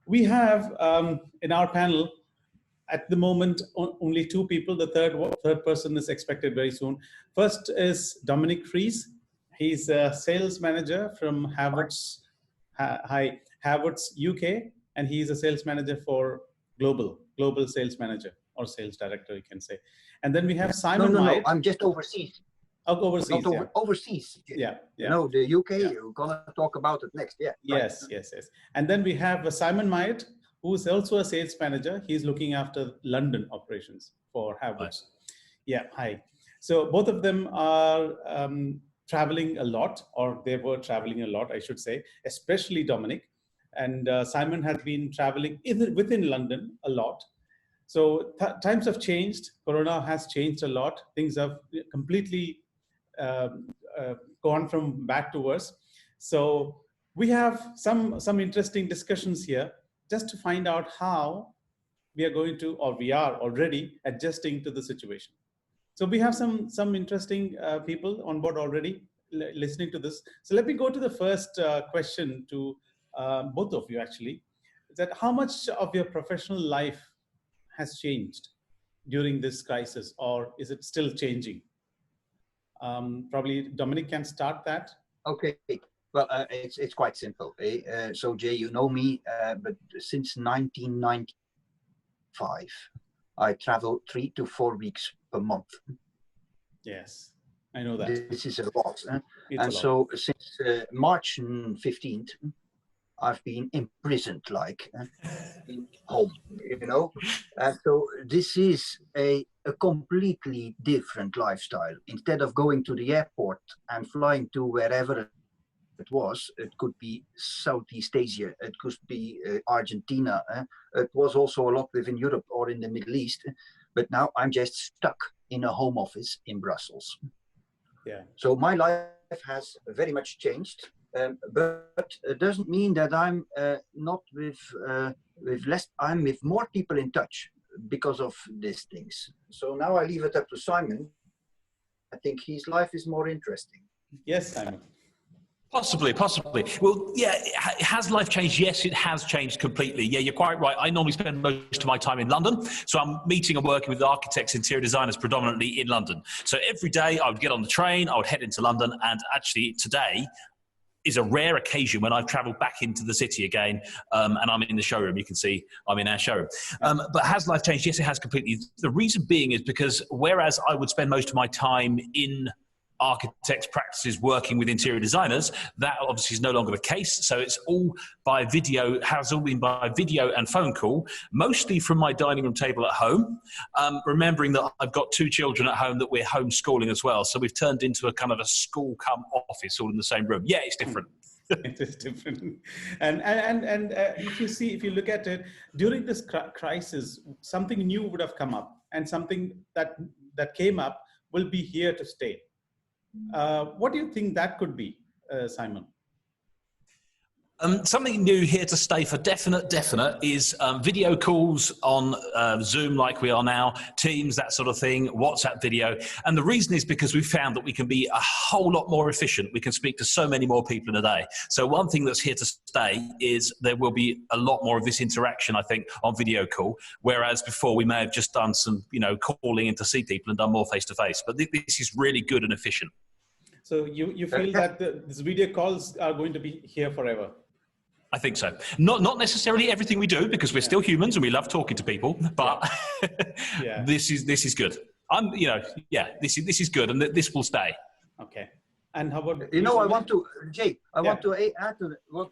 We have in our panel at the moment only two people. The third person is expected very soon. First is Dominiek Frees. He's a sales manager from Havwoods. Havwoods UK, and he's a sales manager for global sales manager or sales director, you can say. And then we have Simon Myatt. No, I'm just overseas. Oh, overseas, overseas. Yeah. No, the UK, you're gonna talk about it next. Yeah. Yes. And then we have Simon Myatt, who is also a sales manager. He's looking after London operations for Havwoods. Yeah, hi. So both of them are traveling a lot, or they were traveling a lot, I should say, especially Dominic. And Simon had been traveling within London a lot. So times have changed. Corona has changed a lot. Things have completely gone from bad to worse. So we have some interesting discussions here just to find out how we are going to, or we are already adjusting to the situation. So we have some interesting people on board already listening to this. So let me go to the first question to both of you actually, is that how much of your professional life has changed during this crisis, or is it still changing? Probably Dominic can start that. Okay, well, it's quite simple. So Jay, you know me, but since 1995, I travel 3 to 4 weeks per month. Yes, I know that. This is a lot. And so since March 15th, I've been imprisoned, like in home, you know. And so this is a completely different lifestyle. Instead of going to the airport and flying to wherever it was, it could be Southeast Asia, it could be Argentina. It was also a lot within Europe or in the Middle East. But now I'm just stuck in a home office in Brussels. Yeah. So my life has very much changed. But it doesn't mean that I'm not with less. I'm with more people in touch because of these things. So now I leave it up to Simon. I think his life is more interesting. Yes, Simon. Possibly. Well, yeah, has life changed? Yes, it has changed completely. Yeah, you're quite right. I normally spend most of my time in London. So I'm meeting and working with architects, interior designers predominantly in London. So every day I would get on the train, I would head into London, and actually today is a rare occasion when I've traveled back into the city again, and I'm in the showroom. You can see I'm in our showroom. But has life changed? Yes, it has completely. The reason being is because whereas I would spend most of my time in architects' practices working with interior designers, that obviously is no longer the case. So it's all by video, has all been by video and phone call, mostly from my dining room table at home, remembering that I've got 2 children at home that we're homeschooling as well. So we've turned into a kind of a school come office all in the same room. Yeah, it's different. It is different. And if you look at it, during this crisis, something new would have come up, and something that came up will be here to stay. What do you think that could be, Simon? Something new here to stay for definite is video calls on Zoom like we are now, Teams, that sort of thing, WhatsApp video. And the reason is because we've found that we can be a whole lot more efficient. We can speak to so many more people in a day. So one thing that's here to stay is there will be a lot more of this interaction, I think, on video call, whereas before we may have just done some, calling in to see people and done more face-to-face. But this is really good and efficient. So you feel that these video calls are going to be here forever? I think so. Not necessarily everything we do, because we're still humans and we love talking to people. But this is good. This is good, and this will stay. Okay. And how about I want to add to what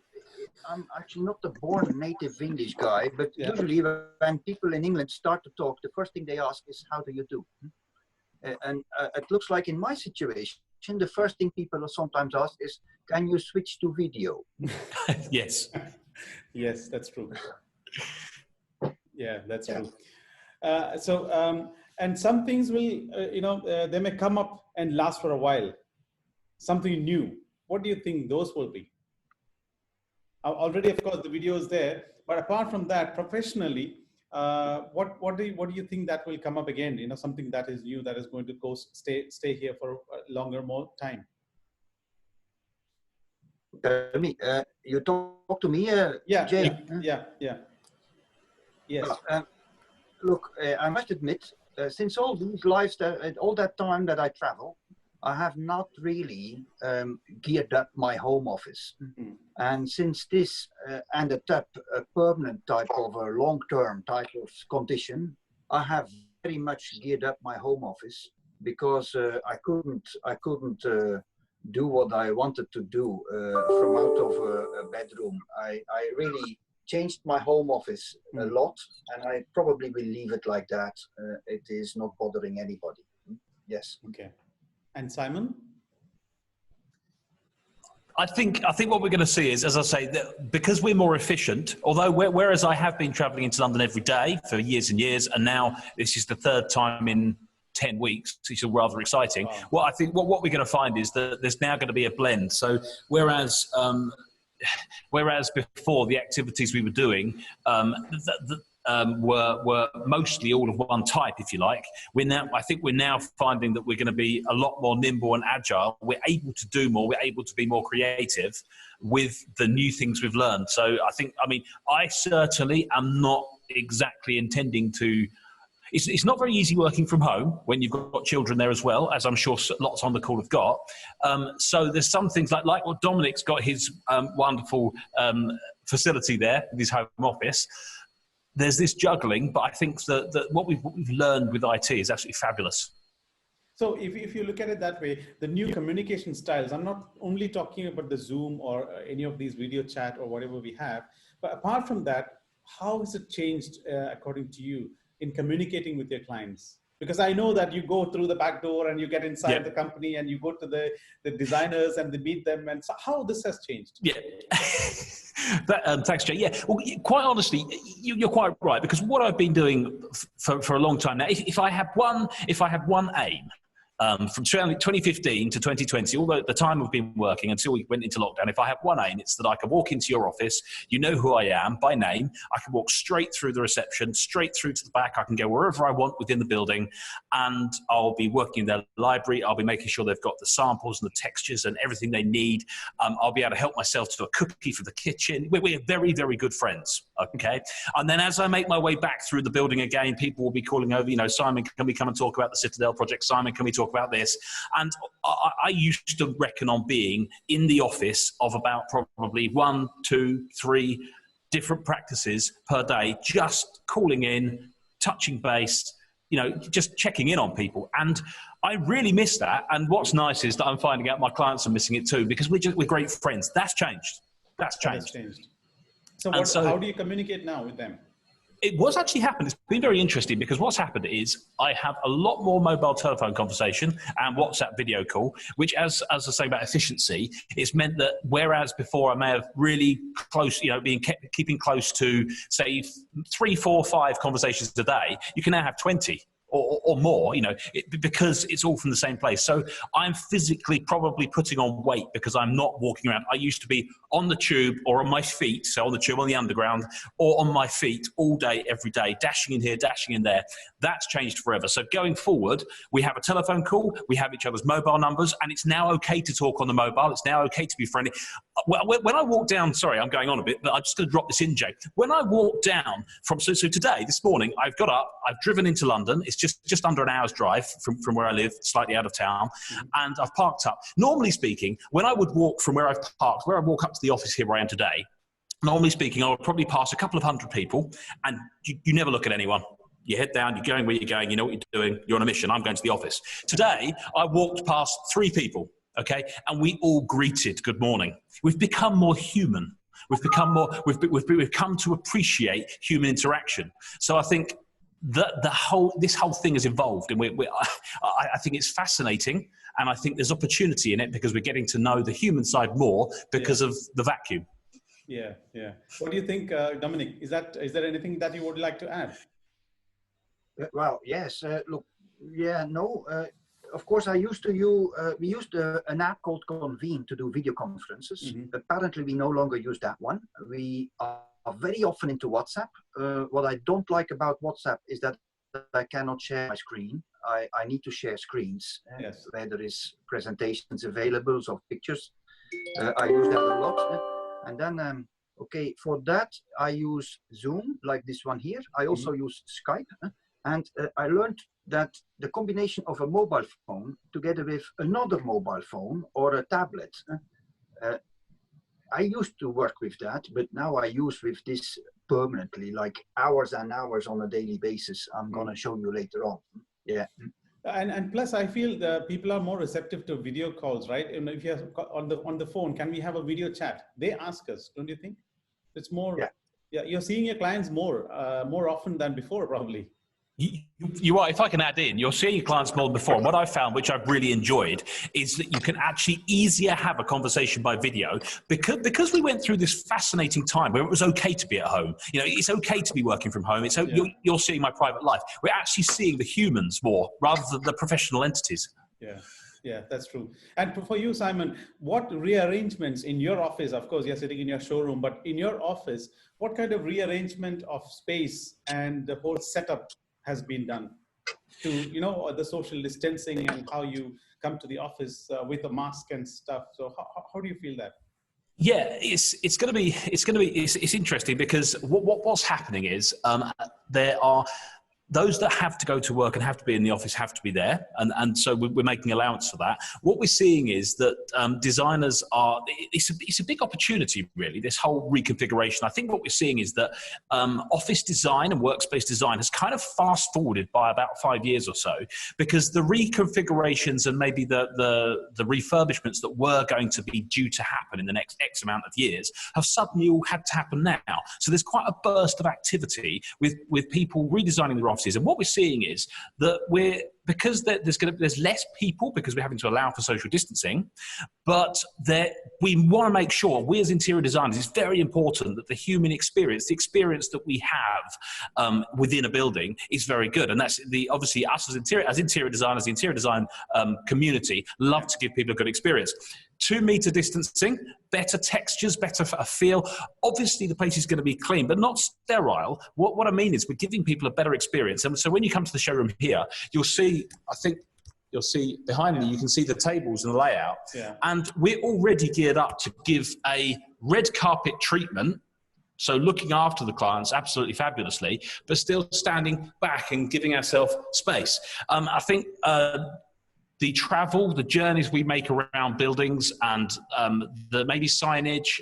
I'm actually not the born native English guy, but usually when people in England start to talk, the first thing they ask is, "How do you do?" And it looks like in my situation, the first thing people sometimes ask is, "Can you switch to video?" Yes. Yes, that's true. Yeah, that's true. And some things will, they may come up and last for a while. Something new. What do you think those will be? Already, of course, the video is there. But apart from that, professionally, what do you think that will come up again? Something that is new, that is going to stay here for a more time. Tell me, you talk to me, Yeah, Jay? yeah. Yes. Look, I must admit, since all these lives, all that time that I travel, I have not really geared up my home office. Mm. And since this ended up a permanent type of a long-term type of condition, I have very much geared up my home office because I couldn't do what I wanted to do from out of a bedroom. I really changed my home office a lot, and I probably will leave it like that. It is not bothering anybody. Yes. Okay. And Simon? I think what we're going to see is, as I say, that because we're more efficient, although whereas I have been travelling into London every day for years and years, and now this is the third time in 10 weeks, which is rather exciting. Wow. What I think what we're going to find is that there's now going to be a blend. So whereas before the activities we were doing were mostly all of one type, if you like, I think we're now finding that we're going to be a lot more nimble and agile. We're able to do more. We're able to be more creative with the new things we've learned. So I certainly am not exactly intending to. It's not very easy working from home when you've got children there as well, as I'm sure lots on the call have got. So there's some things like what Dominik's got his wonderful facility there, his home office. There's this juggling, but I think that what we've learned with IT is absolutely fabulous. So if you look at it that way, the new communication styles, I'm not only talking about the Zoom or any of these video chat or whatever we have, but apart from that, how has it changed according to you in communicating with your clients? Because I know that you go through the back door and you get inside the company and you go to the designers and they meet them, and so how this has changed. Yeah. Thanks, Jay. Yeah, well, quite honestly, you're quite right, because what I've been doing for a long time now, if I had one aim, from 2015 to 2020, although the time we've been working until we went into lockdown, if I have one aim, it's that I can walk into your office, you know who I am by name, I can walk straight through the reception, straight through to the back, I can go wherever I want within the building, and I'll be working in their library, I'll be making sure they've got the samples and the textures and everything they need, I'll be able to help myself to a cookie for the kitchen. We're very, very good friends, okay? And then as I make my way back through the building again, people will be calling over, Simon, can we come and talk about the Citadel project? Simon, can we talk about this? And I used to reckon on being in the office of about probably 1, 2, 3 different practices per day, just calling in, touching base, just checking in on people. And I really miss that. And what's nice is that I'm finding out my clients are missing it too, because we're great friends. That's changed. That's changed. So how do you communicate now with them? It was actually happened. It's been very interesting, because what's happened is I have a lot more mobile telephone conversation and WhatsApp video call, which, as I say about efficiency, it's meant that whereas before I may have really close, keeping close to, say, 3, 4, 5 conversations a day, you can now have 20. Or more, because it's all from the same place. So I'm physically probably putting on weight because I'm not walking around. I used to be on the tube or on my feet, so on the tube, on the underground, or on my feet all day, every day, dashing in here, dashing in there. That's changed forever. So going forward, we have a telephone call, we have each other's mobile numbers, and it's now okay to talk on the mobile. It's now okay to be friendly. When I walk down, sorry, I'm going on a bit, but I'm just going to drop this in, Jay. When I walk down so today, this morning, I've got up, I've driven into London. It's just under an hour's drive from where I live, slightly out of town, and I've parked up. Normally speaking, when I would walk from where I've parked, where I walk up to the office here where I am today, normally speaking, I would probably pass a couple of hundred people, and you never look at anyone. You head down, you're going where you're going, you know what you're doing, you're on a mission, I'm going to the office. Today, I walked past 3 people, okay, and we all greeted good morning. We've become more human. We've come to appreciate human interaction. So I think this whole thing has evolved, and I think it's fascinating, and I think there's opportunity in it because we're getting to know the human side more because of the vacuum. Yeah. What do you think, Dominic? Is there anything that you would like to add? Well, yes. Of course, we used an app called Convene to do video conferences. Mm-hmm. Apparently, we no longer use that one. We are very often into WhatsApp. What I don't like about WhatsApp is that I cannot share my screen. I need to share screens where there is presentations available of pictures. I use that a lot. And then, okay, for that, I use Zoom, like this one here. I also use Skype. And I learned that the combination of a mobile phone together with another mobile phone or a tablet, I used to work with that, but now I use with this permanently, like hours and hours on a daily basis. I'm going to show you later on. Yeah. And plus, I feel the people are more receptive to video calls, right? And if you're on the phone, can we have a video chat? They ask us, don't you think? It's more, yeah, you're seeing your clients more often than before, probably. You are, if I can add in, you're seeing your clients more than before. And what I've found, which I've really enjoyed, is that you can actually easier have a conversation by video because we went through this fascinating time where it was okay to be at home. You know, it's okay to be working from home. It's you're seeing my private life. We're actually seeing the humans more rather than the professional entities. Yeah. Yeah, that's true. And for you, Simon, what rearrangements in your office, of course, you're sitting in your showroom, but in your office, what kind of rearrangement of space and the whole setup has been done to, you know, the social distancing and how you come to the office with a mask and stuff? So how do you feel that? Yeah, it's interesting because what's happening is there are those that have to go to work and have to be in the office have to be there. And so we're making allowance for that. What we're seeing is that designers are, it's a big opportunity really, this whole reconfiguration. I think what we're seeing is that office design and workspace design has kind of fast forwarded by about 5 years or so, because the reconfigurations and maybe the refurbishments that were going to be due to happen in the next X amount of years have suddenly all had to happen now. So there's quite a burst of activity with people redesigning their offices. And what we're seeing is that because there's less people because we're having to allow for social distancing, but we want to make sure, we as interior designers, it's very important that the human experience, the experience that we have within a building is very good. And that's obviously us as interior designers, the interior design community love to give people a good experience. 2 meter distancing, better textures, better feel. Obviously, the place is going to be clean, but not sterile. What I mean is we're giving people a better experience. And so when you come to the showroom here, you'll see, I think you'll see behind me, you can see the tables and the layout. Yeah. And we're already geared up to give a red carpet treatment. So looking after the clients absolutely fabulously, but still standing back and giving ourselves space. I think the travel, the journeys we make around buildings and the maybe signage,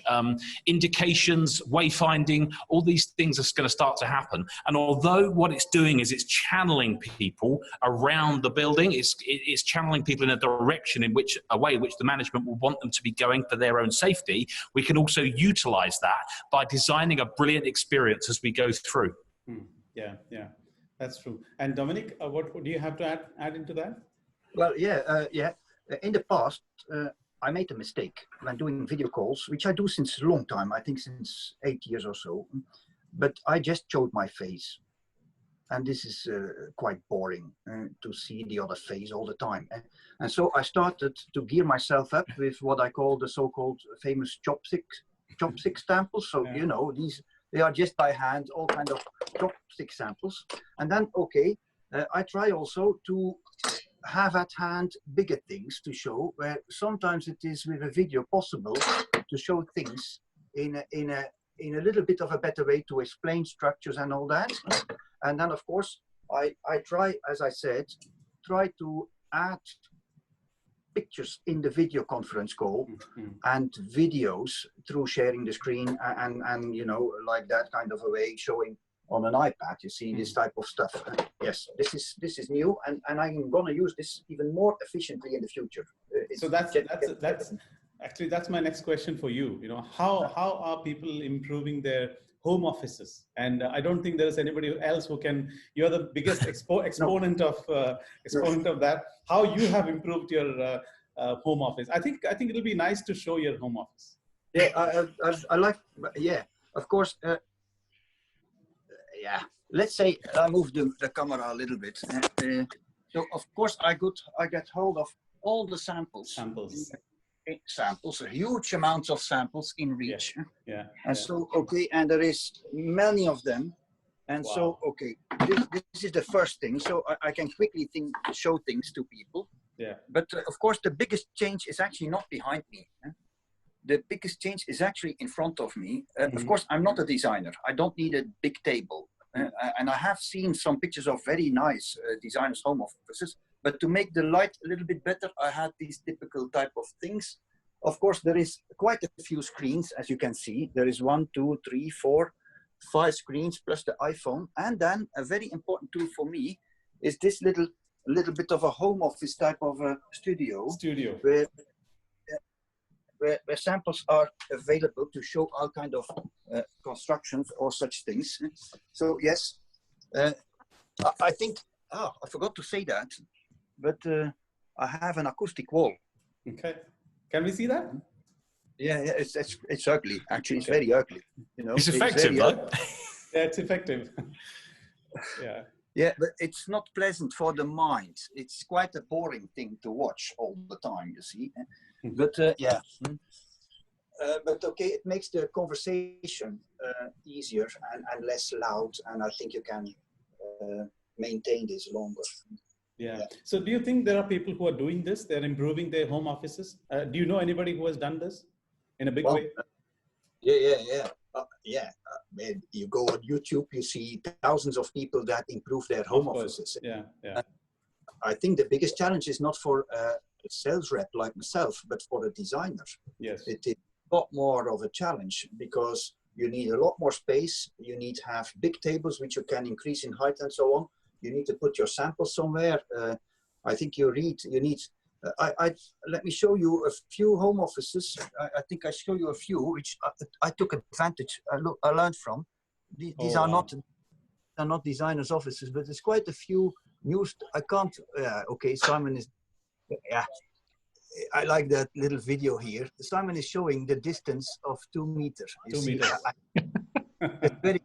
indications, wayfinding, all these things are going to start to happen. And although what it's doing is it's channeling people around the building, it's channeling people in a direction in which the management will want them to be going for their own safety, we can also utilize that by designing a brilliant experience as we go through. Yeah, that's true. And Dominic, what do you have to add into that? Well, in the past, I made a mistake when doing video calls, which I do since a long time, I think since 8 years or so, but I just showed my face. And this is quite boring to see the other face all the time. And so I started to gear myself up with what I call the so-called famous chopstick samples. So, you know, they are just by hand, all kind of chopstick samples. And then, I try also to have at hand bigger things to show, where sometimes it is with a video possible to show things in a little bit of a better way to explain structures and all that. And then of course I try, as I said, to add pictures in the video conference call and videos through sharing the screen and you know, like that kind of a way, showing on an iPad, you see this type of stuff. Yes, this is new, and I'm gonna use this even more efficiently in the future. So that's actually that's my next question for you. You know, how are people improving their home offices? And I don't think there is anybody else who can. You're the biggest exponent of that. How you have improved your home office? I think it'll be nice to show your home office. Yeah, I like. Yeah, of course. Yeah, let's say I move the camera a little bit. So of course I get hold of all the samples, huge amounts of samples in reach. So and there is many of them, and so this is the first thing. So I can quickly show things to people. Yeah. But of course the biggest change is actually not behind me. the biggest change is actually in front of me. Of course, I'm not a designer. I don't need a big table. And I have seen some pictures of very nice designers' home offices. But to make the light a little bit better, I had these typical type of things. Of course, there is quite a few screens, as you can see. There is 1, 2, 3, 4, 5 screens plus the iPhone. And then a very important tool for me is this little bit of a home office type of a studio. Where samples are available to show all kind of constructions or such things. So yes, I think, I forgot to say that, but I have an acoustic wall. Okay. Can we see that? Yeah, it's ugly. Actually, it's very ugly. You know, it's effective, though. Yeah, it's effective. Yeah. Yeah, but it's not pleasant for the mind. It's quite a boring thing to watch all the time, you see. But yeah. But okay, it makes the conversation easier and less loud, and I think you can maintain this longer. Yeah. So do you think there are people who are doing this? They're improving their home offices? Do you know anybody who has done this in a big way? Yeah. You go on YouTube, you see thousands of people that improve their home offices. Yeah. I think the biggest challenge is not for a sales rep like myself, but for a designer. Yes. It is a lot more of a challenge because you need a lot more space. You need to have big tables, which you can increase in height and so on. You need to put your samples somewhere. I think you need, let me show you a few home offices. I think I show you a few, which I took advantage, I learned from. These are not designers' offices, but there's quite a few new, okay, Simon is, I like that little video here. Simon is showing the distance of 2 meters. 2 meters. It's very,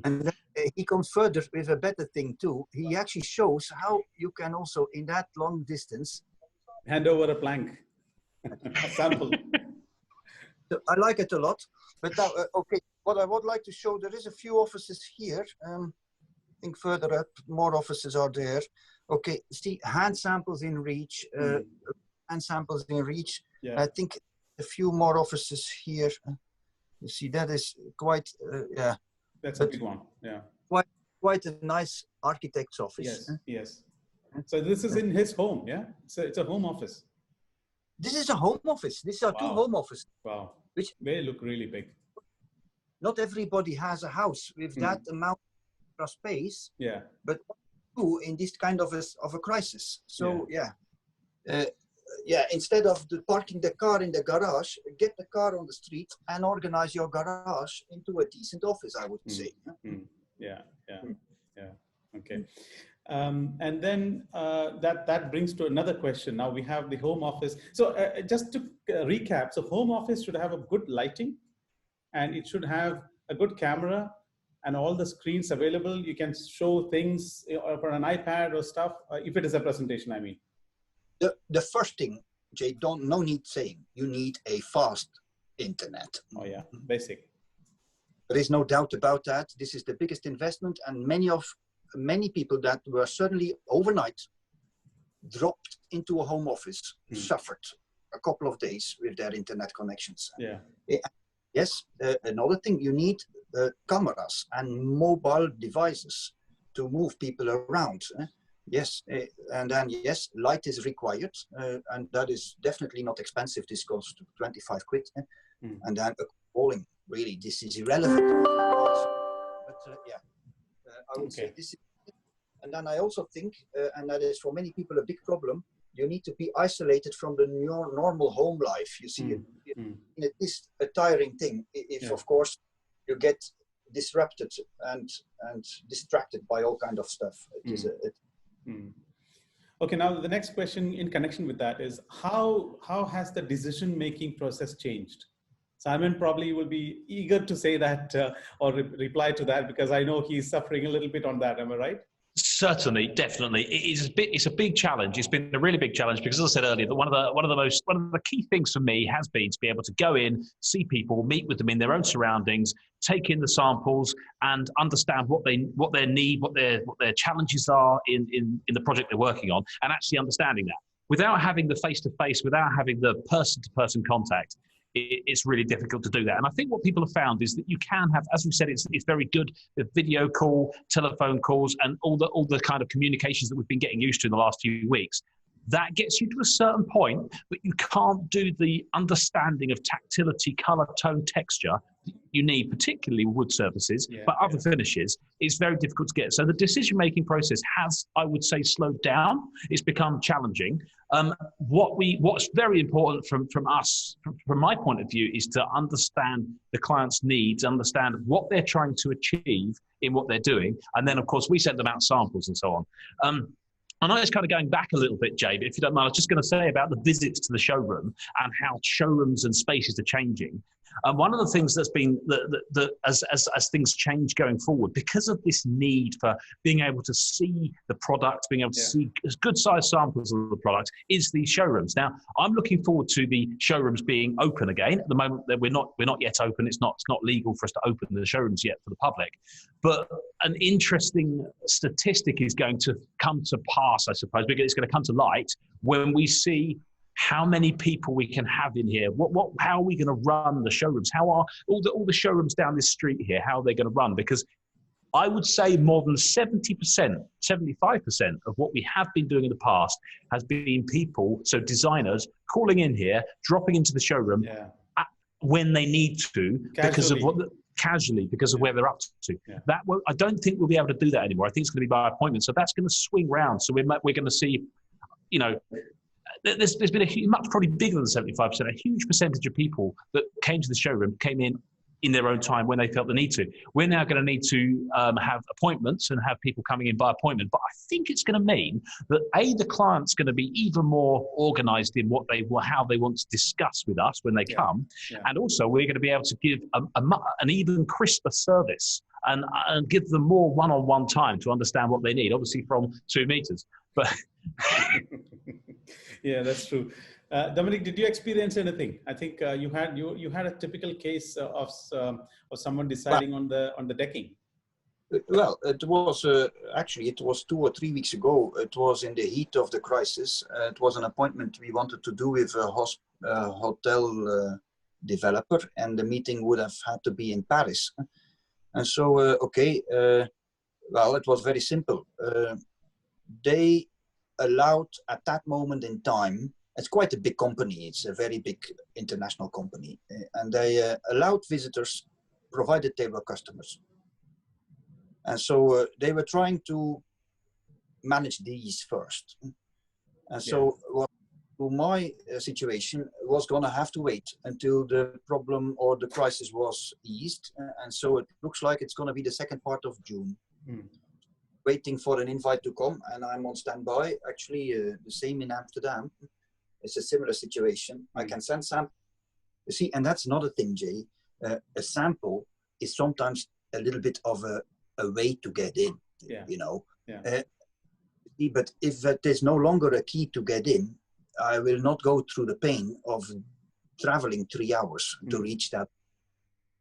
and then he comes further with a better thing too. He actually shows how you can also, in that long distance, hand over a plank, a sample. So I like it a lot. But now, okay, what I would like to show, there is a few offices here. I think further up, more offices are there. Okay, see, hand samples in reach, hand samples in reach. Yeah. I think a few more offices here. You see, that is quite, yeah. That's a big one, yeah. Quite a nice architect's office. Yes. So this is in his home, yeah? So it's a home office. This is a home office. These are 2 home offices. Wow. Which they look really big. Not everybody has a house with that amount of space. Yeah. But in this kind of a crisis. So instead of parking the car in the garage, get the car on the street and organize your garage into a decent office, I would say. Yeah. Okay. And then that brings to another question. Now we have the home office. So just to recap, so home office should have a good lighting, and it should have a good camera and all the screens available. You can show things on an iPad or stuff, if it is a presentation, I mean. The first thing, Jay, no need saying, you need a fast internet. Oh yeah, basic. There is no doubt about that. This is the biggest investment, and many people that were suddenly overnight dropped into a home office suffered a couple of days with their internet connections. Yeah. Yes, another thing, you need cameras and mobile devices to move people around. Yes, and then yes, light is required, and that is definitely not expensive. This costs 25 quid. And then calling, really, this is irrelevant. But I would say this is, and then I also think, and that is for many people a big problem, you need to be isolated from the normal home life. You see, it is a tiring thing if of course, you get disrupted and distracted by all kind of stuff. Okay, now the next question in connection with that is how has the decision-making process changed? Simon probably will be eager to say that or reply to that, because I know he's suffering a little bit on that. Am I right? Certainly, definitely. It's a big challenge. It's been a really big challenge because, as I said earlier, that one of the key things for me has been to be able to go in, see people, meet with them in their own surroundings, take in the samples, and understand what their need, what their challenges are in the project they're working on, and actually understanding that. Without having the face-to-face, without having the person-to-person contact, it's really difficult to do that. And I think what people have found is that you can have, as we said, it's very good with video call, telephone calls, and all the kind of communications that we've been getting used to in the last few weeks. That gets you to a certain point, but you can't do the understanding of tactility, color, tone, texture you need, particularly with wood surfaces, but other finishes, it's very difficult to get. So the decision-making process has, I would say, slowed down. It's become challenging. What's very important from us, from my point of view, is to understand the client's needs, understand what they're trying to achieve in what they're doing. And then, of course, we send them out samples and so on. I know it's kind of going back a little bit, Jay, but if you don't mind, I was just going to say about the visits to the showroom and how showrooms and spaces are changing. One of the things that's been as things change going forward, because of this need for being able to see the product, being able to see good sized samples of the product, is these showrooms. Now, I'm looking forward to the showrooms being open again. At the moment, we're not yet open. It's not legal for us to open the showrooms yet for the public. But an interesting statistic is going to come to pass, I suppose, because it's going to come to light when we see how many people we can have in here. How are we going to run the showrooms? How are all the showrooms down this street here? How are they going to run? Because I would say more than 70%, 75% of what we have been doing in the past has been people, so designers, calling in here, dropping into the showroom when they need to, casually, because of where they're up to. I don't think we'll be able to do that anymore. I think it's going to be by appointment. So that's going to swing round. So we're going to see, there's been much probably bigger than 75%, a huge percentage of people that came to the showroom came in their own time when they felt the need to. We're now going to need to have appointments and have people coming in by appointment. But I think it's going to mean that the client's going to be even more organised in how they want to discuss with us when they come, and also we're going to be able to give an even crisper service and give them more one-on-one time to understand what they need. Obviously, from 2 meters, but. Yeah, that's true. Dominic, did you experience anything? I think you had a typical case of someone deciding on the decking. Well, it was actually, it was 2 or 3 weeks ago. It was in the heat of the crisis. It was an appointment we wanted to do with a hotel developer, and the meeting would have had to be in Paris. And so, well, it was very simple. They allowed at that moment in time, it's quite a big company, it's a very big international company, and they allowed visitors provided they were customers. And so they were trying to manage these first. And so my situation was going to have to wait until the problem or the crisis was eased. And so it looks like it's going to be the second part of June. Waiting for an invite to come, and I'm on standby. Actually, the same in Amsterdam. It's a similar situation. I can send sample. You see, and that's another thing, Jay. A sample is sometimes a little bit of a way to get in, but if there's no longer a key to get in, I will not go through the pain of traveling 3 hours to reach that.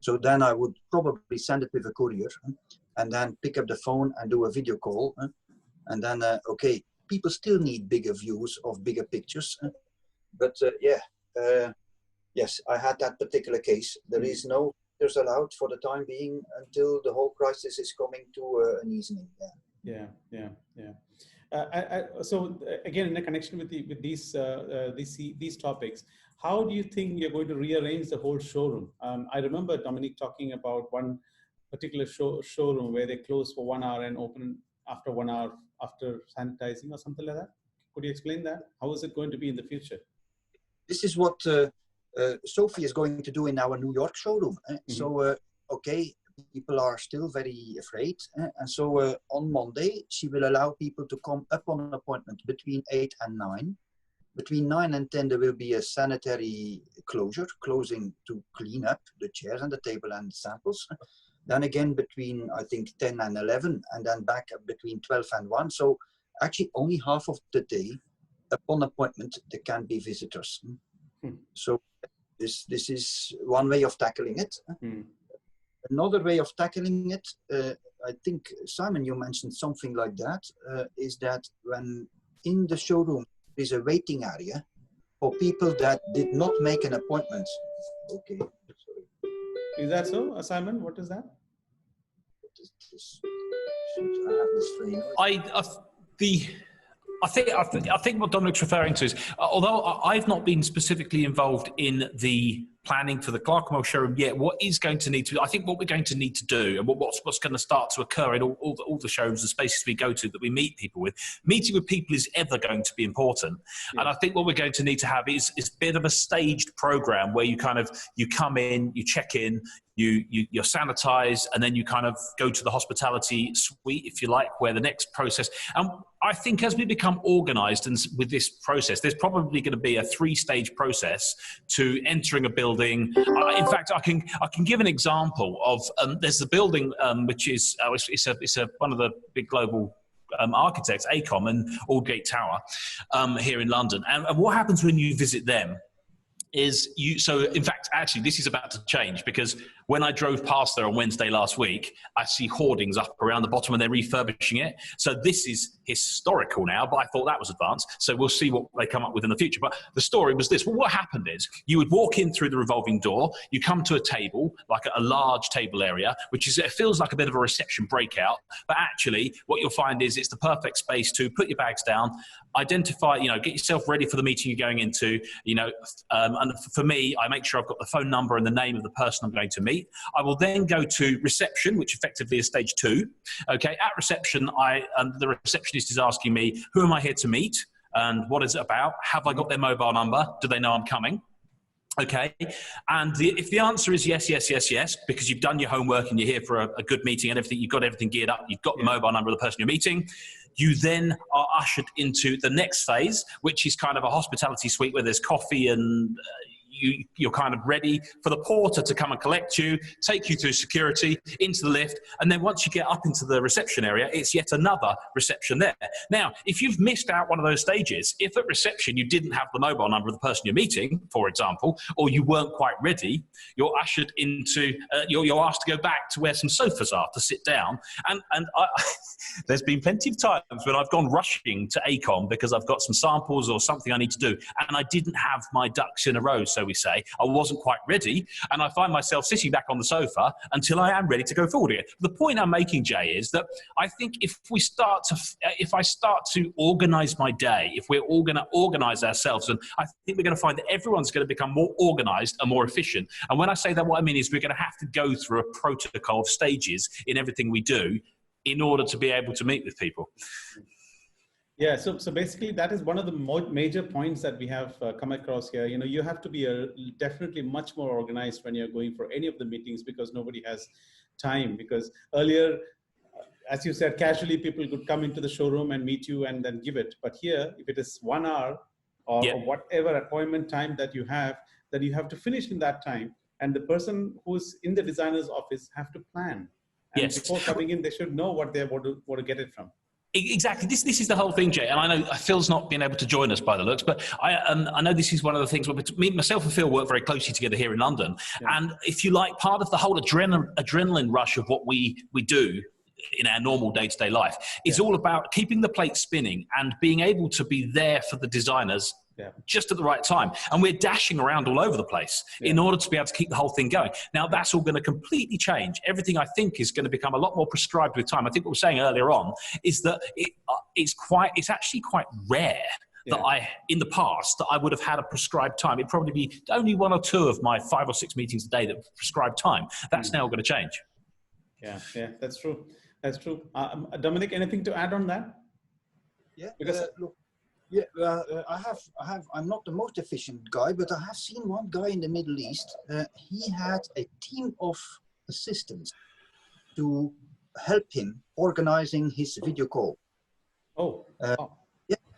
So then I would probably send it with a courier, and then pick up the phone and do a video call. And then, people still need bigger views of bigger pictures. But yes, I had that particular case. There is no pictures allowed for the time being until the whole crisis is coming to an easing. So again, in a connection with these topics, how do you think you're going to rearrange the whole showroom? I remember Dominic talking about one particular showroom where they close for 1 hour and open after 1 hour after sanitizing or something like that. Could you explain that? How is it going to be in the future? This is what Sophie is going to do in our New York showroom. So, people are still very afraid. And so on Monday, she will allow people to come up on an appointment between 8 and 9. Between 9 and 10, there will be a sanitary closing to clean up the chairs and the table and the samples. Then again, between, I think, 10 and 11, and then back between 12 and 1. So actually only half of the day, upon appointment, there can be visitors. So this is one way of tackling it. Another way of tackling it, I think, Simon, you mentioned something like that, is that when in the showroom is a waiting area, for people that did not make an appointment. Okay. Is that so, Simon? What is that? What is this? Should I have this frame? I think what Dominic's referring to is, although I've not been specifically involved in the planning for the Clerkenwell showroom yet, what is going to need to, I think what we're going to need to do, and what's going to start to occur in all the showrooms and spaces we go to that we meet people with, meeting with people is ever going to be important. Yeah. And I think what we're going to need to have is a bit of a staged program where you come in, you check in, you're sanitized, and then you kind of go to the hospitality suite, if you like, where the next process. And I think as we become organized and with this process, there's probably going to be a 3-stage process to entering a building. In fact, I can give an example of there's the building which is it's one of the big global architects, AECOM and Aldgate Tower here in London. And what happens when you visit them is in fact, actually, this is about to change, because when I drove past there on Wednesday last week, I see hoardings up around the bottom and they're refurbishing it. So this is historical now, but I thought that was advanced. So we'll see what they come up with in the future. But the story was this. Well, what happened is you would walk in through the revolving door, you come to a table, like a large table area, it feels like a bit of a reception breakout. But actually, what you'll find is it's the perfect space to put your bags down, identify, get yourself ready for the meeting you're going into, and for me, I make sure I've got the phone number and the name of the person I'm going to meet. I will then go to reception, which effectively is stage 2. Okay, at reception, the receptionist is asking me, who am I here to meet? And what is it about? Have I got their mobile number? Do they know I'm coming? Okay, and if the answer is yes, because you've done your homework and you're here for a good meeting and everything, you've got everything geared up, you've got the mobile number of the person you're meeting, you then are ushered into the next phase, which is kind of a hospitality suite where there's coffee and you're kind of ready for the porter to come and collect you, take you through security, into the lift, and then once you get up into the reception area, it's yet another reception there. Now, if you've missed out one of those stages, if at reception you didn't have the mobile number of the person you're meeting, for example, or you weren't quite ready, you're ushered into, you're asked to go back to where some sofas are to sit down. And there's been plenty of times when I've gone rushing to AECOM because I've got some samples or something I need to do, and I didn't have my ducks in a row, so we say. I wasn't quite ready, and I find myself sitting back on the sofa until I am ready to go forward again. The point I'm making, Jay, is that I think if I start to organize my day, if we're all going to organize ourselves, and I think we're going to find that everyone's going to become more organized and more efficient. And when I say that, what I mean is we're going to have to go through a protocol of stages in everything we do in order to be able to meet with people. Yeah, so basically that is one of the major points that we have come across here. You have to be definitely much more organized when you're going for any of the meetings, because nobody has time. Because earlier, as you said, casually people could come into the showroom and meet you and then give it. But here, if it is 1 hour or whatever appointment time that you have, then you have to finish in that time. And the person who's in the designer's office have to plan. And before coming in, they should know what they want to get it from. Exactly. This is the whole thing, Jay. And I know Phil's not been able to join us by the looks, but I know this is one of the things where myself and Phil work very closely together here in London. Yeah. And if you like, part of the whole adrenaline rush of what we do in our normal day-to-day life is all about keeping the plate spinning and being able to be there for the designers just at the right time. And we're dashing around all over the place in order to be able to keep the whole thing going. Now, that's all going to completely change. Everything, I think, is going to become a lot more prescribed with time. I think what we were saying earlier on is that it's actually quite rare that in the past, that I would have had a prescribed time. It'd probably be only 1 or 2 of my 5 or 6 meetings a day that prescribed time. That's now going to change. Yeah, that's true. That's true. Dominic, anything to add on that? Yeah, because look. Yeah, I'm not the most efficient guy, but I have seen one guy in the Middle East. He had a team of assistants to help him organizing his video call. Well,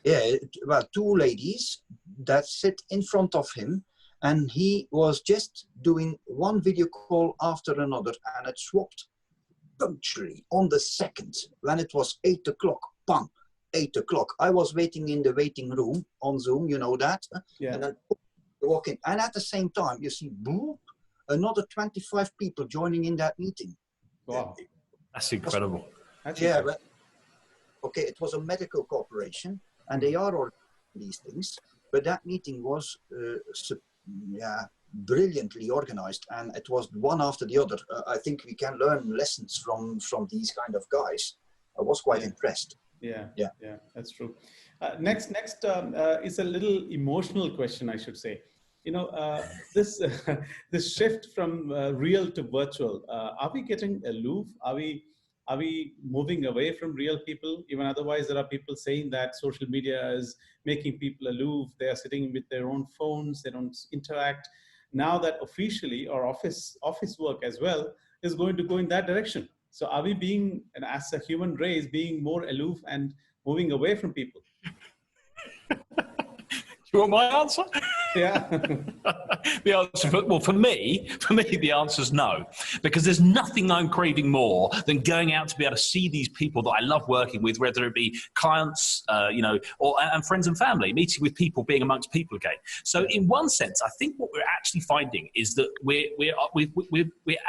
2 ladies that sit in front of him, and he was just doing one video call after another, and it swapped punctually on the second when it was 8 o'clock. Bam. 8 o'clock. I was waiting in the waiting room on Zoom, you know that. Yeah. And then you walk in. And at the same time, you see, boom, another 25 people joining in that meeting. Wow. That's incredible. It was a medical corporation, and they are all these things. But that meeting was brilliantly organized, and it was one after the other. I think we can learn lessons from these kind of guys. I was quite impressed. Yeah, that's true. Next is a little emotional question, I should say. You know, this this shift from real to virtual. Are we getting aloof? Are we moving away from real people? Even otherwise, there are people saying that social media is making people aloof. They are sitting with their own phones. They don't interact. Now that officially, our office work as well is going to go in that direction. So are we being, and as a human race, being more aloof and moving away from people? You want my answer? Yeah. The answer, well, for me, the answer is no, because there's nothing I'm craving more than going out to be able to see these people that I love working with, whether it be clients, and friends and family, meeting with people, being amongst people again. So, in one sense, I think what we're actually finding is that we're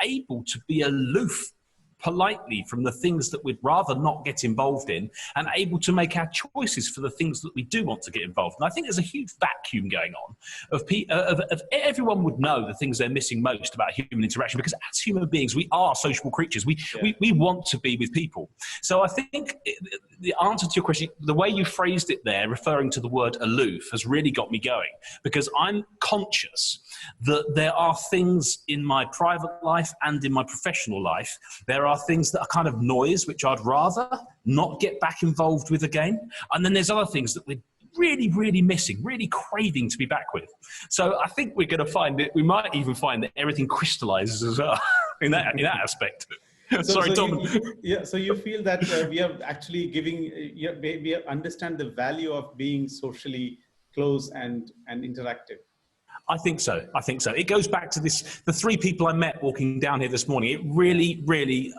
able to be aloof politely from the things that we'd rather not get involved in, and able to make our choices for the things that we do want to get involved in. I think there's a huge vacuum going on of everyone would know the things they're missing most about human interaction, because as human beings, we are social creatures. We want to be with people. So I think the answer to your question, the way you phrased it there, referring to the word aloof, has really got me going, because I'm conscious that there are things in my private life and in my professional life, there are things that are kind of noise, which I'd rather not get back involved with again. And then there's other things that we're really, really missing, really craving to be back with. So I think we're going to find that we might even find that everything crystallizes as well in that aspect. Sorry, Dom. So you feel that we are actually giving, we understand the value of being socially close and interactive. I think so. It goes back to the three people I met walking down here this morning. It really, really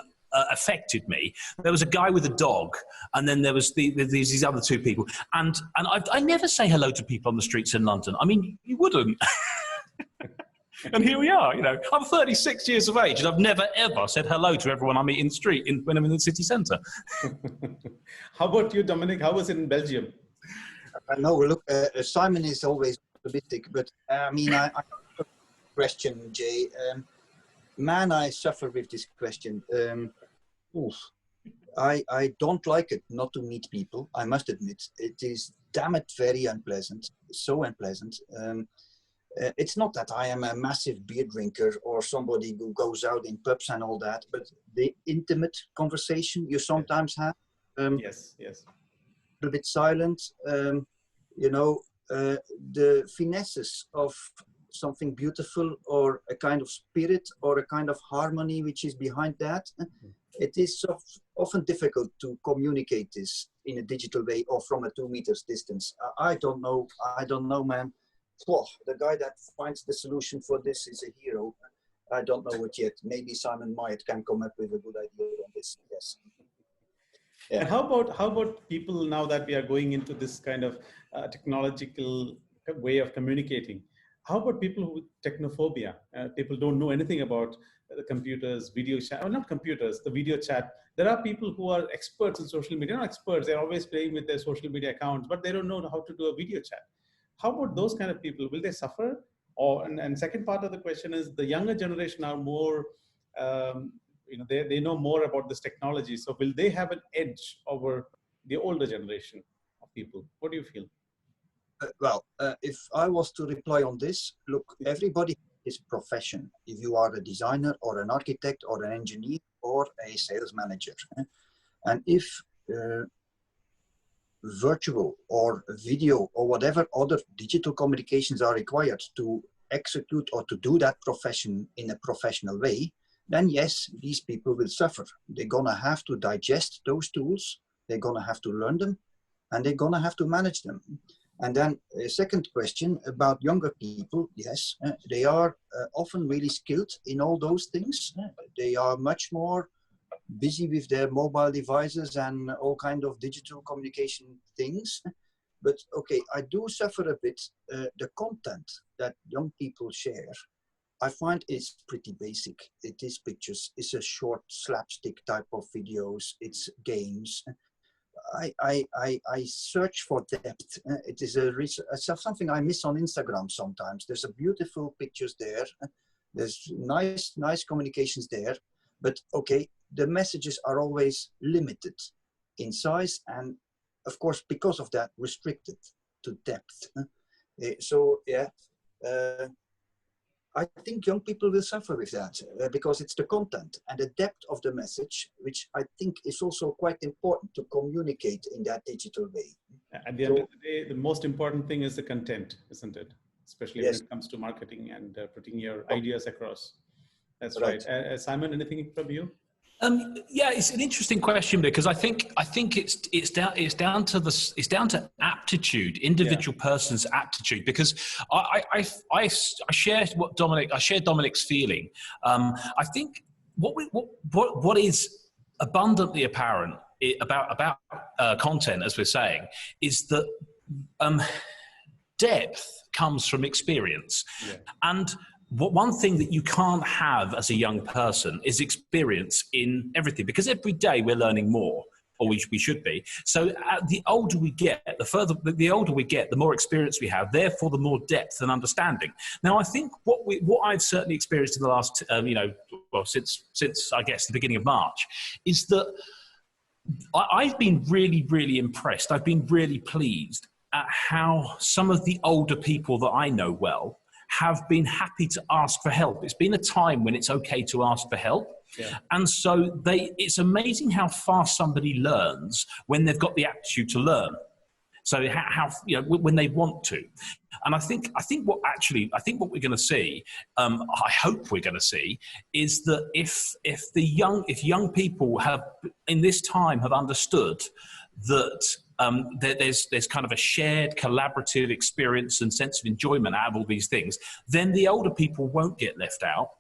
affected me. There was a guy with a dog, and then there was these other two people. And I never say hello to people on the streets in London. I mean, you wouldn't. And here we are, I'm 36 years of age, and I've never, ever said hello to everyone I meet in the street when I'm in the city centre. How about you, Dominic? How was it in Belgium? No, look, Simon is always optimistic, but I mean, I question, Jay. Man, I suffer with this question. I don't like it not to meet people. I must admit, it is damn it very unpleasant. So unpleasant. It's not that I am a massive beer drinker or somebody who goes out in pubs and all that, but the intimate conversation you sometimes have. Yes. A bit silent. The finesses of something beautiful, or a kind of spirit, or a kind of harmony which is behind that. It is often difficult to communicate this in a digital way or from a 2 meters distance. I don't know, man. The guy that finds the solution for this is a hero. I don't know it yet. Maybe Simon Myatt can come up with a good idea on this. Yes. Yeah. And how about people, now that we are going into this kind of technological way of communicating? How about people with technophobia? People don't know anything about the computers, video chat, or not computers, the video chat. There are people who are experts in social media. Not experts, they're always playing with their social media accounts, but they don't know how to do a video chat. How about those kind of people? Will they suffer? And second part of the question is, the younger generation are more, they know more about this technology. So will they have an edge over the older generation of people? What do you feel? If I was to reply on this, look, everybody is profession. If you are a designer or an architect or an engineer or a sales manager. And if virtual or video or whatever other digital communications are required to execute or to do that profession in a professional way, then yes, these people will suffer. They're gonna have to digest those tools, they're gonna have to learn them, and they're gonna have to manage them. And then a second question about younger people, yes, they are often really skilled in all those things. They are much more busy with their mobile devices and all kind of digital communication things. But okay, I do suffer a bit. The content that young people share, I find is pretty basic. It is pictures, it's a short slapstick type of videos, it's games. I search for depth. It is something I miss on Instagram sometimes. There's a beautiful pictures there. There's nice communications there, but okay, the messages are always limited in size, and of course, because of that, restricted to depth. So yeah, I think young people will suffer with that because it's the content and the depth of the message, which I think is also quite important to communicate in that digital way. At the end of the day, the most important thing is the content, isn't it? Especially when it comes to marketing and putting your ideas across. That's right. Simon, anything from you? Yeah, it's an interesting question because I think it's down to aptitude, individual person's aptitude. Because I share Dominik's feeling. I think what is abundantly apparent about content, as we're saying, is that depth comes from experience, and one thing that you can't have as a young person is experience in everything, because every day we're learning more, or we should be. So the older we get, the more experience we have, therefore the more depth and understanding. Now, I think what I've certainly experienced in the last, since I guess the beginning of March, is that I've been really, really impressed. I've been really pleased at how some of the older people that I know well have been happy to ask for help. It's been a time when it's okay to ask for help. Yeah. And so it's amazing how fast somebody learns when they've got the aptitude to learn. So how when they want to. And I think what we're going to see, I hope we're going to see, is that if young people have in this time have understood that there's kind of a shared collaborative experience and sense of enjoyment out of all these things, then the older people won't get left out.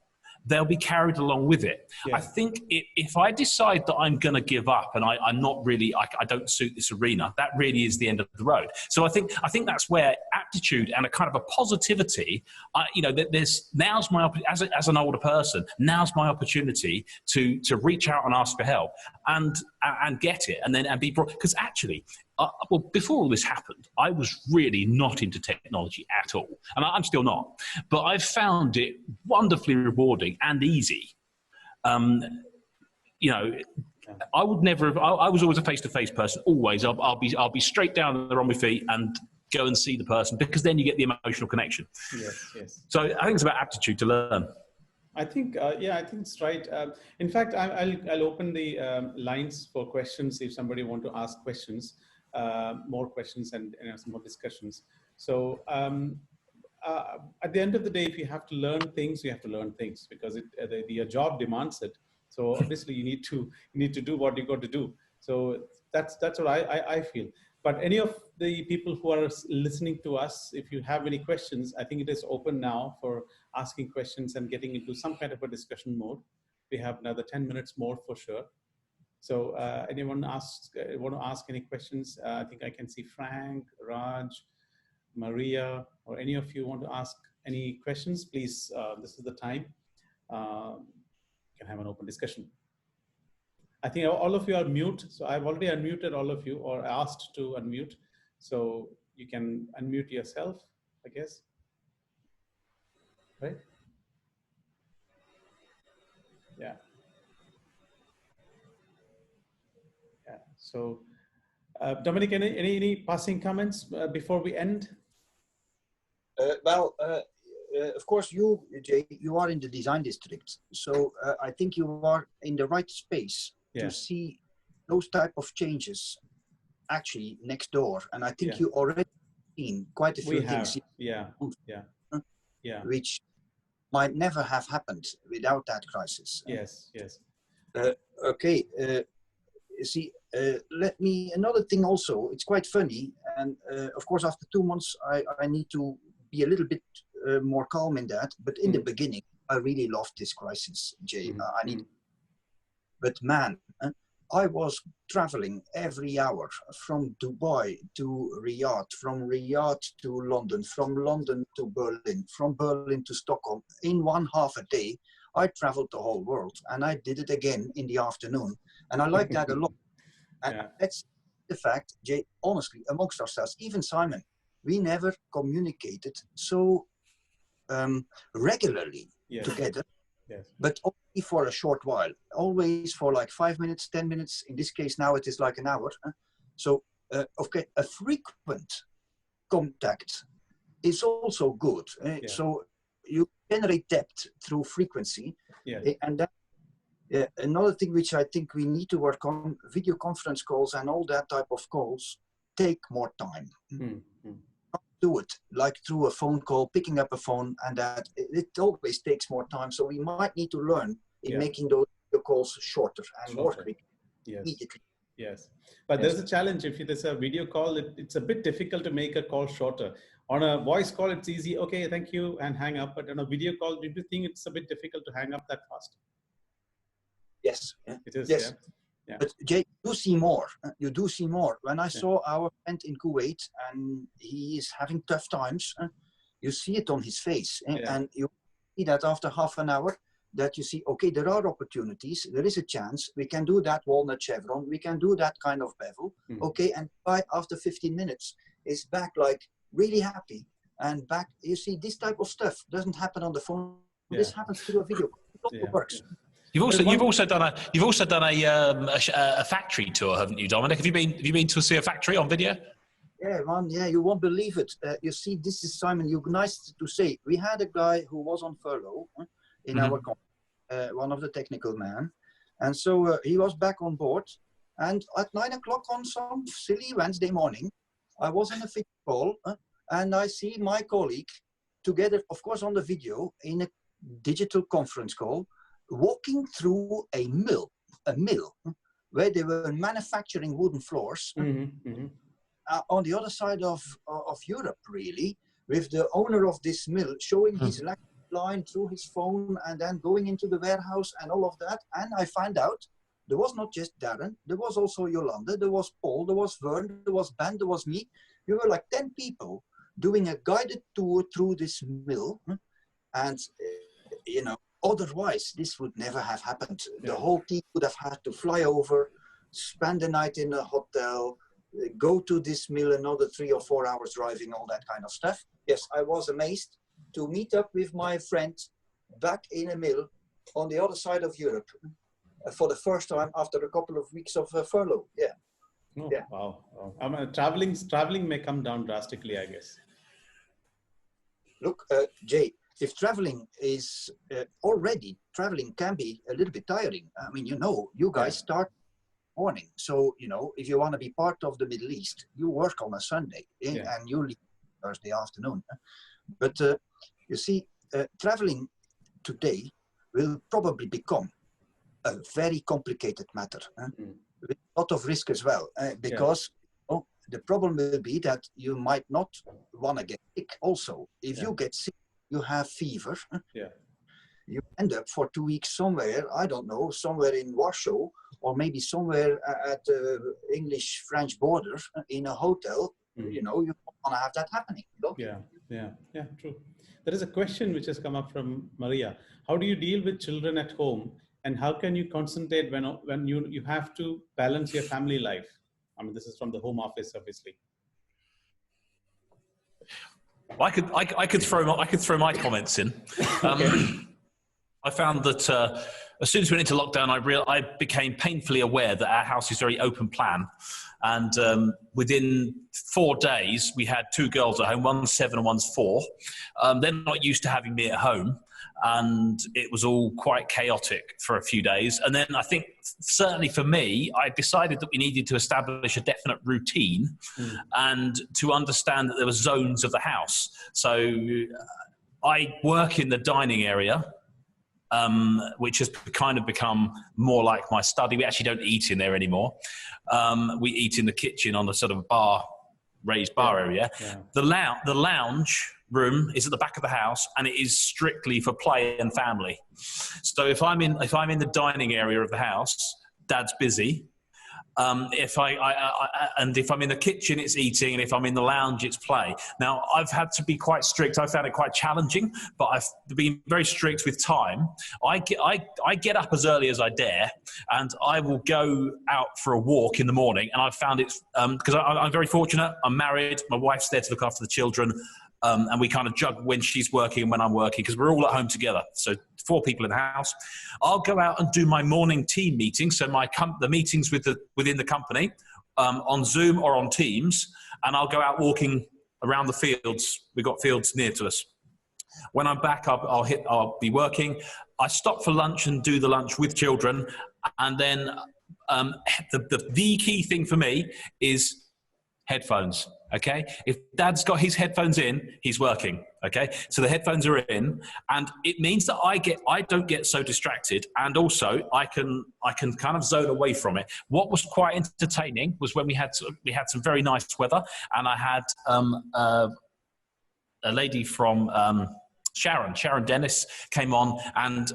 They'll be carried along with it. Yeah. I think if I decide that I'm going to give up and I'm not really, I don't suit this arena, that really is the end of the road. So I think that's where aptitude and a kind of a positivity, now's my as an older person, now's my opportunity to reach out and ask for help and get it and be brought, because actually, before all this happened, I was really not into technology at all. And I'm still not. But I've found it wonderfully rewarding and easy. I would never have, I was always a face-to-face person, always. I'll be straight down there on my feet and go and see the person, because then you get the emotional connection. Yes. So I think it's about aptitude to learn. I think, I think it's right. In fact, I'll open the lines for questions if somebody want to ask questions. More questions and some more discussions. So at the end of the day, if you have to learn things, you have to learn things, because your job demands it. So obviously you need to do what you got to do. So that's what I feel. But any of the people who are listening to us, if you have any questions, I think it is open now for asking questions and getting into some kind of a discussion mode. We have another 10 minutes more for sure. So anyone want to ask any questions? I think I can see Frank, Raj, Maria, or any of you want to ask any questions, please, this is the time. You can have an open discussion. I think all of you are mute. So I've already unmuted all of you, or asked to unmute. So you can unmute yourself, I guess. Right? Yeah. So, Dominic, any passing comments before we end? Of course, you, Jay, you are in the design district. So I think you are in the right space to see those type of changes actually next door. And I think you already seen quite a few things. Which might never have happened without that crisis. Yes. Okay. See, another thing also, it's quite funny. And of course, after 2 months, I need to be a little bit more calm in that. But in the beginning, I really loved this crisis, Jay. But man, I was traveling every hour from Dubai to Riyadh, from Riyadh to London, from London to Berlin, from Berlin to Stockholm. In 1/2 a day, I traveled the whole world, and I did it again in the afternoon. And I like that a lot. And the fact, Jay, honestly, amongst ourselves, even Simon, we never communicated so regularly together, but only for a short while, always for like 5 minutes, 10 minutes. In this case, now it is like an hour. So, okay, a frequent contact is also good. So you generate depth through frequency. And that, another thing which I think we need to work on, video conference calls and all that type of calls take more time. Do it like through a phone call, picking up a phone, and that it always takes more time. So we might need to learn in making those video calls shorter and more quick immediately. Yes, but there's a challenge. If there's a video call, it's a bit difficult to make a call shorter. On a voice call, it's easy. Okay, thank you, and hang up. But on a video call, do you think it's a bit difficult to hang up that fast? Yes, it is. Yes. But Jay, you see more. You do see more. When I saw our friend in Kuwait and he is having tough times, you see it on his face. And you see that after half an hour, that you see, okay, there are opportunities. There is a chance. We can do that walnut chevron. We can do that kind of bevel. Okay, and after 15 minutes, is back like really happy. And back, you see, this type of stuff doesn't happen on the phone. This happens through a video. It also works. You've also done a factory tour, haven't you, Dominic? Have you been to see a factory on video? Yeah, man. Yeah, you won't believe it. You see, this is Simon. You're nice to say. We had a guy who was on furlough in our company, one of the technical men, and so he was back on board. And at 9 o'clock on some silly Wednesday morning, I was in a video call, and I see my colleague together, of course, on the video in a digital conference call, walking through a mill where they were manufacturing wooden floors on the other side of Europe, really, with the owner of this mill showing his line through his phone and then going into the warehouse and all of that. And I find out there was not just Darren, there was also Yolanda, there was Paul, there was Vern, there was Ben, there was me. We were like 10 people doing a guided tour through this mill. And, you know, otherwise, this would never have happened. The whole team would have had to fly over, spend the night in a hotel, go to this mill another 3 or 4 hours driving, all that kind of stuff. Yes, I was amazed to meet up with my friend back in a mill on the other side of Europe for the first time after a couple of weeks of furlough. Wow. I mean, traveling may come down drastically, I guess. Look, Jay, if traveling is already, traveling can be a little bit tiring. I mean, you know, you guys start morning. So, you know, if you want to be part of the Middle East, you work on a Sunday and you leave Thursday afternoon. But you see, traveling today will probably become a very complicated matter with a lot of risk as well, because the problem will be that you might not want to get sick also. If you get sick, you have fever, you end up for 2 weeks somewhere, I don't know, somewhere in Warsaw, or maybe somewhere at the English-French border in a hotel. You know, you don't want to have that happening. Don't you? Yeah, true. There is a question which has come up from Maria. How do you deal with children at home, and how can you concentrate when you have to balance your family life? I mean, this is from the home office, obviously. I could throw my comments in. I found that as soon as we went into lockdown, I became painfully aware that our house is very open plan, and within 4 days we had 2 girls at home, one's 7 and one's 4. They're not used to having me at home, and it was all quite chaotic for a few days. And then I think certainly for me, I decided that we needed to establish a definite routine and to understand that there were zones of the house. So I work in the dining area, which has kind of become more like my study. We actually don't eat in there anymore. We eat in the kitchen on a sort of raised bar area. The lounge room is at the back of the house, and it is strictly for play and family. So if I'm in the dining area of the house, Dad's busy. If and if I'm in the kitchen, it's eating, and if I'm in the lounge, it's play. Now, I've had to be quite strict. I found it quite challenging, but I've been very strict with time. I get up as early as I dare, and I will go out for a walk in the morning. And I've found it because I'm very fortunate. I'm married. My wife's there to look after the children. And we kind of juggle when she's working and when I'm working because we're all at home together. So 4 people in the house. I'll go out and do my morning team meetings. So the meetings within the company on Zoom or on Teams. And I'll go out walking around the fields. We've got fields near to us. When I'm back, I'll be working. I stop for lunch and do the lunch with children. And then the key thing for me is headphones. Okay, if Dad's got his headphones in, he's working. Okay, so the headphones are in, and it means that I don't get so distracted, and also I can kind of zone away from it. What was quite entertaining was when we had some very nice weather, and I had a lady from Sharon Dennis came on, and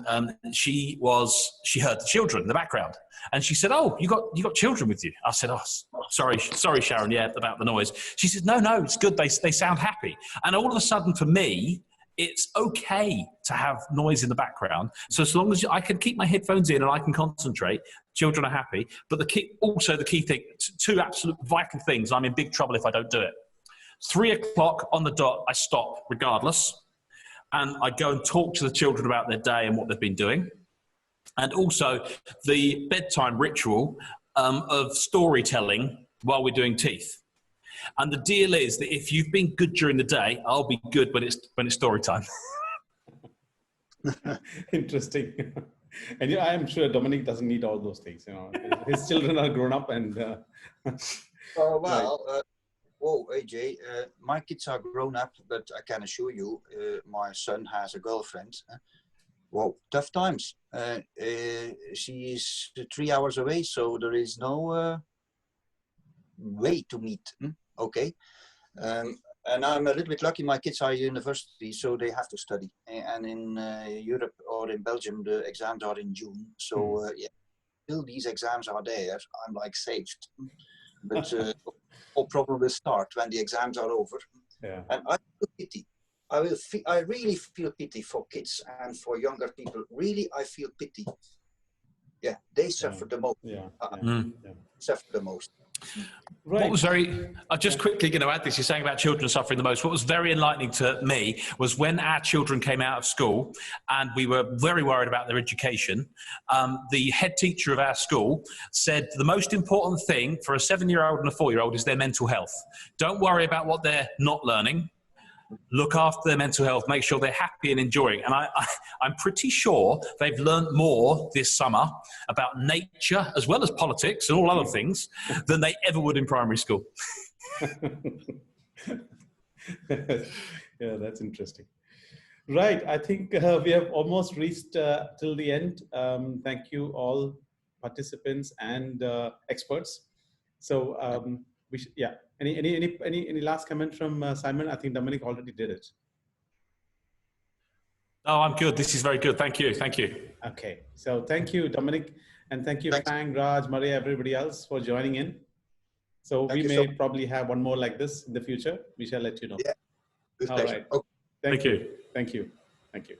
she heard the children in the background, and she said, "Oh, you got children with you?" I said, "Oh, sorry, Sharon, yeah, about the noise." She said, "No, it's good. They sound happy." And all of a sudden, for me, it's okay to have noise in the background. So as long as I can keep my headphones in and I can concentrate, children are happy. But the key thing, 2 absolute vital things. I'm in big trouble if I don't do it. 3 o'clock on the dot, I stop regardless. And I go and talk to the children about their day and what they've been doing. And also the bedtime ritual of storytelling while we're doing teeth. And the deal is that if you've been good during the day, I'll be good when it's story time. Interesting. And yeah, I'm sure Dominic doesn't need all those things. You know, his children are grown up and. Whoa, AJ, my kids are grown up, but I can assure you, my son has a girlfriend. Well, tough times. She is 3 hours away, so there is no way to meet. Okay. And I'm a little bit lucky. My kids are at university, so they have to study. And in Europe or in Belgium, the exams are in June. So yeah, till these exams are there, I'm like saved. But all problem will start when the exams are over. Yeah. And I feel pity. I really feel pity for kids and for younger people. Really, I feel pity. Yeah, they suffer the most. Suffer the most. Right. What was just quickly going to add this, you're saying about children suffering the most. What was very enlightening to me was when our children came out of school and we were very worried about their education, the head teacher of our school said the most important thing for a 7-year-old and a 4-year-old is their mental health. Don't worry about what they're not learning. Look after their mental health, make sure they're happy and enjoying. And I'm pretty sure they've learned more this summer about nature as well as politics and all other things than they ever would in primary school. Yeah, that's interesting. Right, I think we have almost reached till the end. Thank you all participants and experts. So Any last comment from Simon? I think Dominic already did it. Oh, I'm good. This is very good. Thank you. Okay. So thank you, Dominic. And thank you, Fang, Raj, Maria, everybody else for joining in. So we may probably have one more like this in the future. We shall let you know. Yeah. All right. Okay. Thank you. Thank you. Thank you.